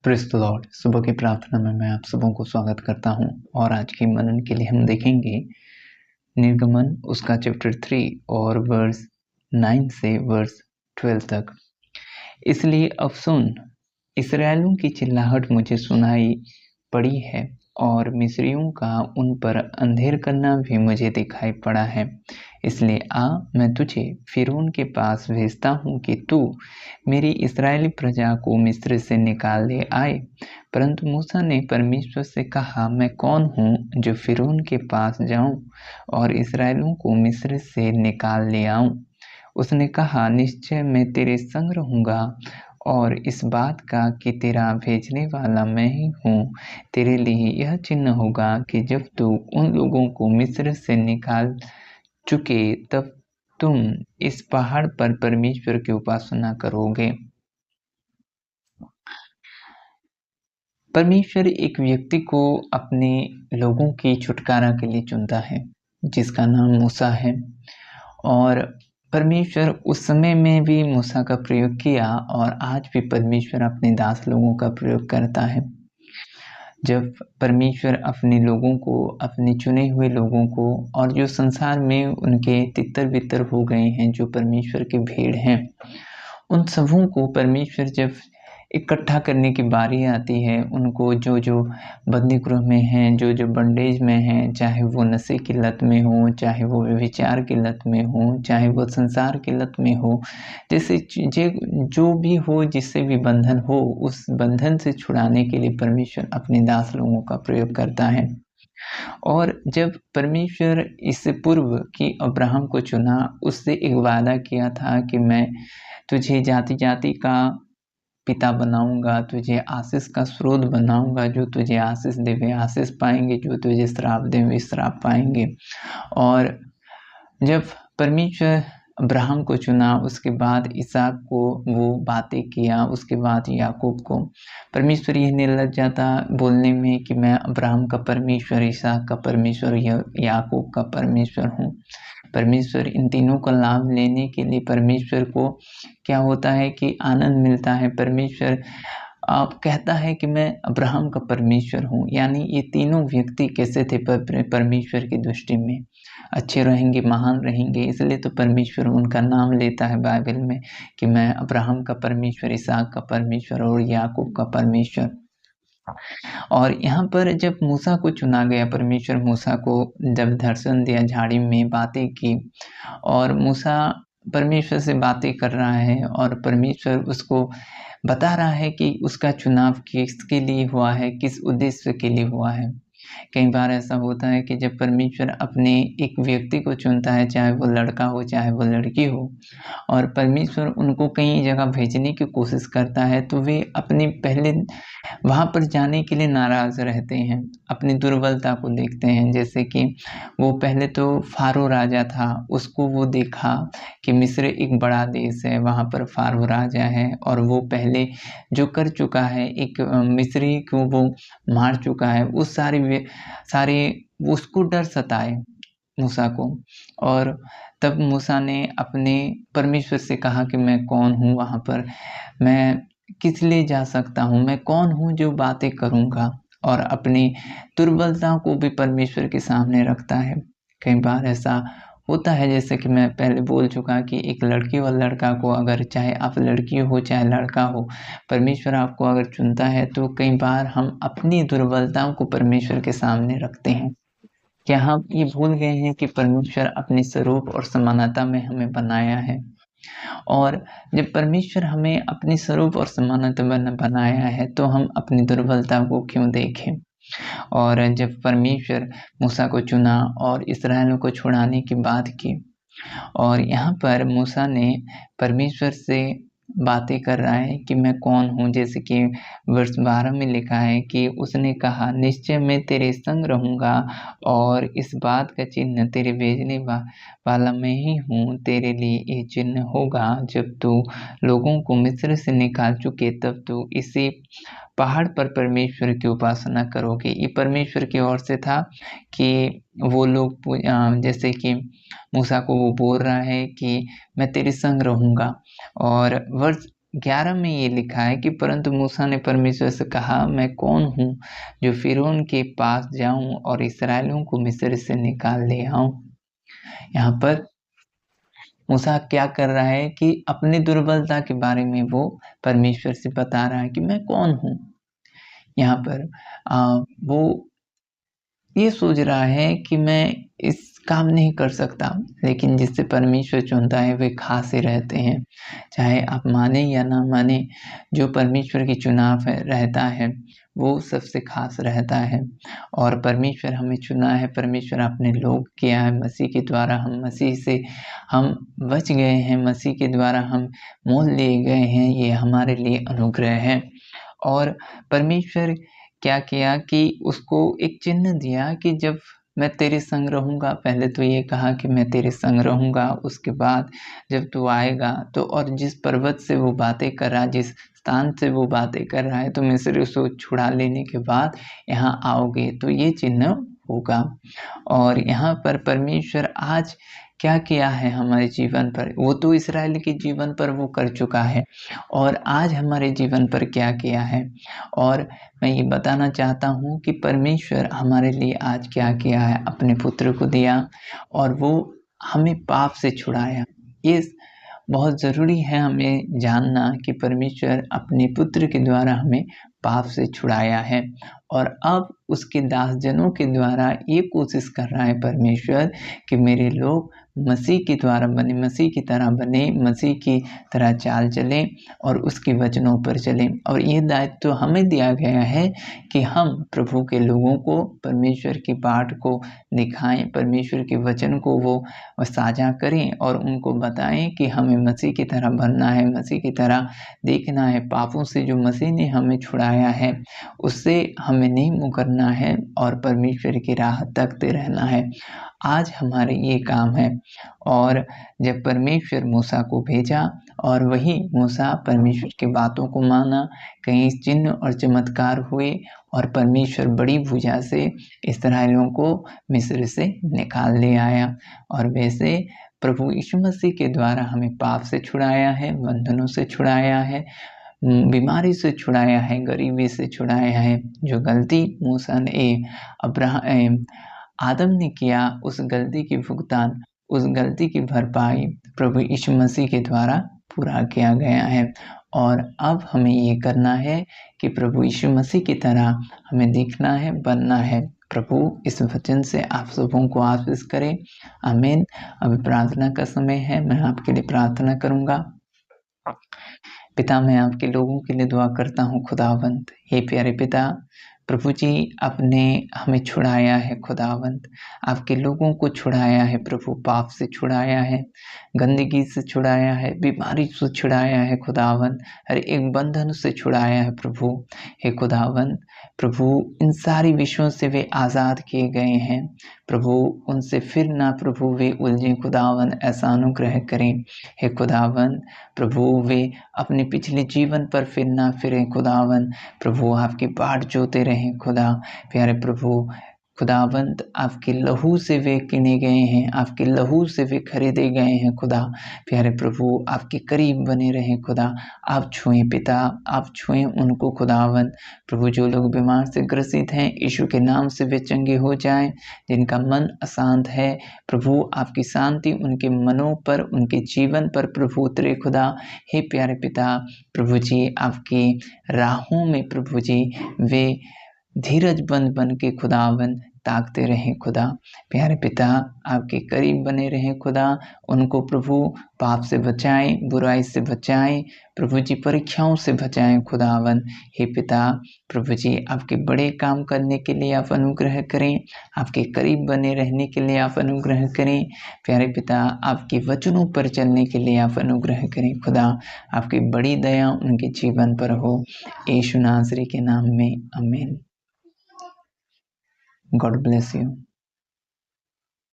Praise the Lord. सुबह की प्रार्थना में मैं आप सबों को स्वागत करता हूँ और आज के मनन के लिए हम देखेंगे निर्गमन उसका चैप्टर 3 और वर्स 9 से वर्स 12 तक। इसलिए अब सुन, इस्राएलियों की चिल्लाहट मुझे सुनाई पड़ी है और मिस्रियों का उन पर अंधेर करना भी मुझे दिखाई पड़ा है। इसलिए आ, मैं तुझे फिरौन के पास भेजता हूँ कि तू मेरी इस्राएली प्रजा को मिस्र से निकाल ले आए। परंतु मूसा ने परमेश्वर से कहा, मैं कौन हूँ जो फिरौन के पास जाऊँ और इस्राएलियों को मिस्र से निकाल ले आऊँ। उसने कहा, निश्चय मैं तेरे संग रहूँगा और इस बात का कि तेरा भेजने वाला मैं ही हूँ। तेरे लिए यह चिन्ह होगा कि जब तू उन लोगों को मिस्र से निकाल चुके तब तुम इस पहाड़ पर परमेश्वर की उपासना करोगे। परमेश्वर एक व्यक्ति को अपने लोगों की छुटकारा के लिए चुनता है जिसका नाम मूसा है। और परमेश्वर उस समय में भी मूसा का प्रयोग किया और आज भी परमेश्वर अपने दास लोगों का प्रयोग करता है। जब परमेश्वर अपने लोगों को, अपने चुने हुए लोगों को, और जो संसार में उनके तितर-बितर हो गए हैं, जो परमेश्वर के भेड़ हैं, उन सबों को परमेश्वर जब इकट्ठा करने की बारी आती है, उनको जो बंदी गृह में हैं, जो बंडेज में हैं, चाहे वो नशे की लत में हो, चाहे वो व्यभिचार की लत में हो, चाहे वो संसार की लत में हो, जैसे चीज़ें जो भी हो, जिससे भी बंधन हो, उस बंधन से छुड़ाने के लिए परमेश्वर अपने दास लोगों का प्रयोग करता है। और जब परमेश्वर इससे पूर्व कि अब्राहम को चुना, उससे एक वादा किया था कि मैं तुझे जाति-जाति का पिता बनाऊँगा, तुझे आशीष का स्रोत बनाऊँगा, जो तुझे आशीष दे वे आशीष पाएँगे, जो तुझे श्राप दे वे श्राप पाएँगे। और जब परमेश्वर अब्राहम को चुना, उसके बाद इसहाक को वो बातें किया, उसके बाद याकूब को। परमेश्वर ये निर्लज्जा था बोलने में कि मैं अब्राहम का परमेश्वर, इसहाक का परमेश्वर, याकूब का परमेश्वर हूँ। परमेश्वर इन तीनों का लाभ लेने के लिए परमेश्वर को क्या होता है कि आनंद मिलता है। परमेश्वर कहता है कि मैं अब्राहम का परमेश्वर हूँ। यानी ये तीनों व्यक्ति कैसे थे परमेश्वर की दृष्टि में? अच्छे रहेंगे, महान रहेंगे, इसलिए तो परमेश्वर उनका नाम लेता है बाइबल में कि मैं अब्राहम का परमेश्वर, इसहाक का परमेश्वर और याकूब का परमेश्वर। और यहाँ पर जब मूसा को चुना गया, परमेश्वर मूसा को जब दर्शन दिया, झाड़ी में बातें की, और मूसा परमेश्वर से बातें कर रहा है और परमेश्वर उसको बता रहा है कि उसका चुनाव किसके लिए हुआ है, किस उद्देश्य के लिए हुआ है। कई बार ऐसा होता है कि जब परमेश्वर अपने एक व्यक्ति को चुनता है, चाहे वो लड़का हो, चाहे वो लड़की हो, और परमेश्वर उनको कई जगह भेजने की कोशिश करता है, तो वे अपने पहले वहाँ पर जाने के लिए नाराज़ रहते हैं, अपनी दुर्बलता को देखते हैं। जैसे कि वो पहले तो फ़ारो राजा था, उसको वो देखा कि मिस्र एक बड़ा देश है, वहाँ पर फ़ारो राजा है और वो पहले जो कर चुका है, एक मिस्री को वो मार चुका है। उस सारे उसको डर सताए मूसा को, और तब मूसा ने अपने परमेश्वर से कहा कि मैं कौन हूँ वहाँ पर? मैं किस लिए जा सकता हूँ? मैं कौन हूँ जो बातें करूँगा? और अपनी दुर्बलताओं को भी परमेश्वर के सामने रखता है। कई बार ऐसा होता है, जैसे कि मैं पहले बोल चुका कि एक लड़की और लड़का को, अगर चाहे आप लड़की हो चाहे लड़का हो, परमेश्वर आपको अगर चुनता है तो कई बार हम अपनी दुर्बलताओं को परमेश्वर के सामने रखते हैं। क्या हम ये भूल गए हैं कि परमेश्वर अपने स्वरूप और समानता में हमें बनाया है? और जब परमेश्वर हमें अपने स्वरूप और समानता में बनाया है, तो हम अपनी दुर्बलता को क्यों देखें? और जब परमेश्वर मूसा को चुना और इस्राएलियों को छुड़ाने की बात की, और यहाँ पर मूसा ने परमेश्वर से बातें कर रहा है कि मैं कौन हूँ, जैसे कि वर्ष 12 में लिखा है कि उसने कहा, निश्चय मैं तेरे संग रहूँगा और इस बात का चिन्ह तेरे भेजने वाला मैं ही हूँ। तेरे लिए ये चिन्ह होगा, जब तू लोगों को मिस्र से निकाल चुके तब तू इसी पहाड़ पर परमेश्वर की उपासना करोगे। ये परमेश्वर की ओर से था कि वो लोग जैसे कि मूसा को वो बोल रहा है कि मैं तेरे संग रहूँगा। और वर्ष 11 में ये लिखा है कि परंतु मूसा ने परमेश्वर से कहा, मैं कौन हूँ जो फिरौन के पास जाऊं और इसराइलियों को मिस्र से निकाल ले आऊं। यहाँ पर मूसा क्या कर रहा है कि अपनी दुर्बलता के बारे में वो परमेश्वर से बता रहा है कि मैं कौन हूँ। यहाँ पर वो ये सोच रहा है कि मैं इस काम नहीं कर सकता, लेकिन जिससे परमेश्वर चुनता है वे खास ही रहते हैं। चाहे आप माने या ना माने, जो परमेश्वर की चुनाव है रहता है वो सबसे खास रहता है। और परमेश्वर हमें चुना है, परमेश्वर अपने लोग किया है। मसीह के द्वारा मसीह से हम बच गए हैं, मसीह के द्वारा हम मोल लिए गए हैं। ये हमारे लिए अनुग्रह है। और परमेश्वर क्या किया कि उसको एक चिन्ह दिया कि जब मैं तेरे संग रहूँगा, पहले तो ये कहा कि मैं तेरे संग रहूँगा, उसके बाद जब तू आएगा तो, और जिस पर्वत से वो बातें कर रहा है, जिस स्थान से वो बातें कर रहा है, तो मिस्र उसको छुड़ा लेने के बाद यहाँ आओगे तो ये चिन्ह होगा। और यहाँ पर परमेश्वर आज क्या किया है हमारे जीवन पर, वो तो इस्राएल के जीवन पर वो कर चुका है, और आज हमारे जीवन पर क्या किया है। और मैं ये बताना चाहता हूँ कि परमेश्वर हमारे लिए आज क्या किया है, अपने पुत्र को दिया और वो हमें पाप से छुड़ाया। ये बहुत ज़रूरी है हमें जानना कि परमेश्वर अपने पुत्र के द्वारा हमें पाप से छुड़ाया है, और अब उसके दासजनों के द्वारा ये कोशिश कर रहा है परमेश्वर कि मेरे लोग मसीह के द्वारा बने, मसीह की तरह बने, मसीह की तरह चाल चलें और उसके वचनों पर चलें। और ये दायित्व तो हमें दिया गया है कि हम प्रभु के लोगों को परमेश्वर की बाट को दिखाएं, परमेश्वर के वचन को वो साझा करें और उनको बताएं कि हमें मसीह की तरह बनना है, मसीह की तरह देखना है। पापों से जो मसीह ने हमें छुड़ाया है उससे हमें नहीं मुकरना है और परमेश्वर की राह तकते रहना है। आज हमारे ये काम है। और जब परमेश्वर मूसा को भेजा और वही मूसा परमेश्वर की बातों को माना, कई चिन्ह और चमत्कार हुए और परमेश्वर बड़ी भुजा से इस्राएलियों को मिस्र से निकाल ले आया। और वैसे प्रभु यीशु मसीह के द्वारा हमें पाप से छुड़ाया है, बंधनों से छुड़ाया है, बीमारी से छुड़ाया है, गरीबी से छुड़ाया है। जो गलती मूसा ने आदम ने किया, उस गलती की भुगतान, उस गलती की भरपाई प्रभु यीशु मसीह के द्वारा पूरा किया गया है। और अब हमें ये करना है कि प्रभु यीशु मसीह की तरह हमें दिखना है, बनना है। प्रभु इस वचन से आप सबों को आशीष करे। आमीन। अभी प्रार्थना का समय है, मैं आपके लिए प्रार्थना करूँगा। पिता, मैं आपके लोगों के लिए दुआ करता हूँ खुदावंद। हे प्यारे पिता, प्रभु जी आपने हमें छुड़ाया है खुदावंद, आपके लोगों को छुड़ाया है प्रभु, पाप से छुड़ाया है, गंदगी से छुड़ाया है, बीमारी से छुड़ाया है खुदावंद, हर एक बंधन से छुड़ाया है प्रभु। हे खुदावंद, प्रभु इन सारी विषयों से वे आज़ाद किए गए हैं प्रभु, उनसे फिर ना प्रभु वे उलझे खुदावंद, ऐसा अनुग्रह करें। हे खुदावंद, प्रभु वे अपने पिछले जीवन पर फिर ना फिरें खुदावंद, प्रभु आपकी बाट जोते रहें खुदा। प्यारे प्रभु खुदावंद, आपके लहू से वे किने गए हैं, आपके लहू से वे खरीदे गए हैं खुदा। प्यारे प्रभु आपके करीब बने रहें खुदा। आप छुएं पिता, आप छुएं उनको खुदावंद। प्रभु जो लोग बीमार से ग्रसित हैं, यीशु के नाम से वे चंगे हो जाएं। जिनका मन अशांत है, प्रभु आपकी शांति उनके मनों पर, उनके जीवन पर प्रभु उतरे खुदा। हे प्यारे पिता, प्रभु जी आपकी राहों में प्रभु जी वे धीरज बन के खुदावंद ताकते रहें खुदा। प्यारे पिता आपके करीब बने रहें खुदा, उनको प्रभु पाप से बचाएं, बुराई से बचाएं, प्रभु जी परीक्षाओं से बचाएं खुदावंद। हे पिता, प्रभु जी आपके बड़े काम करने के लिए आप अनुग्रह करें, आपके करीब बने रहने के लिए आप अनुग्रह करें। प्यारे पिता आपके वचनों पर चलने के लिए आप अनुग्रह करें खुदा। आपकी बड़ी दया उनके जीवन पर हो, यीशु नासरी के नाम में, आमीन। God bless you.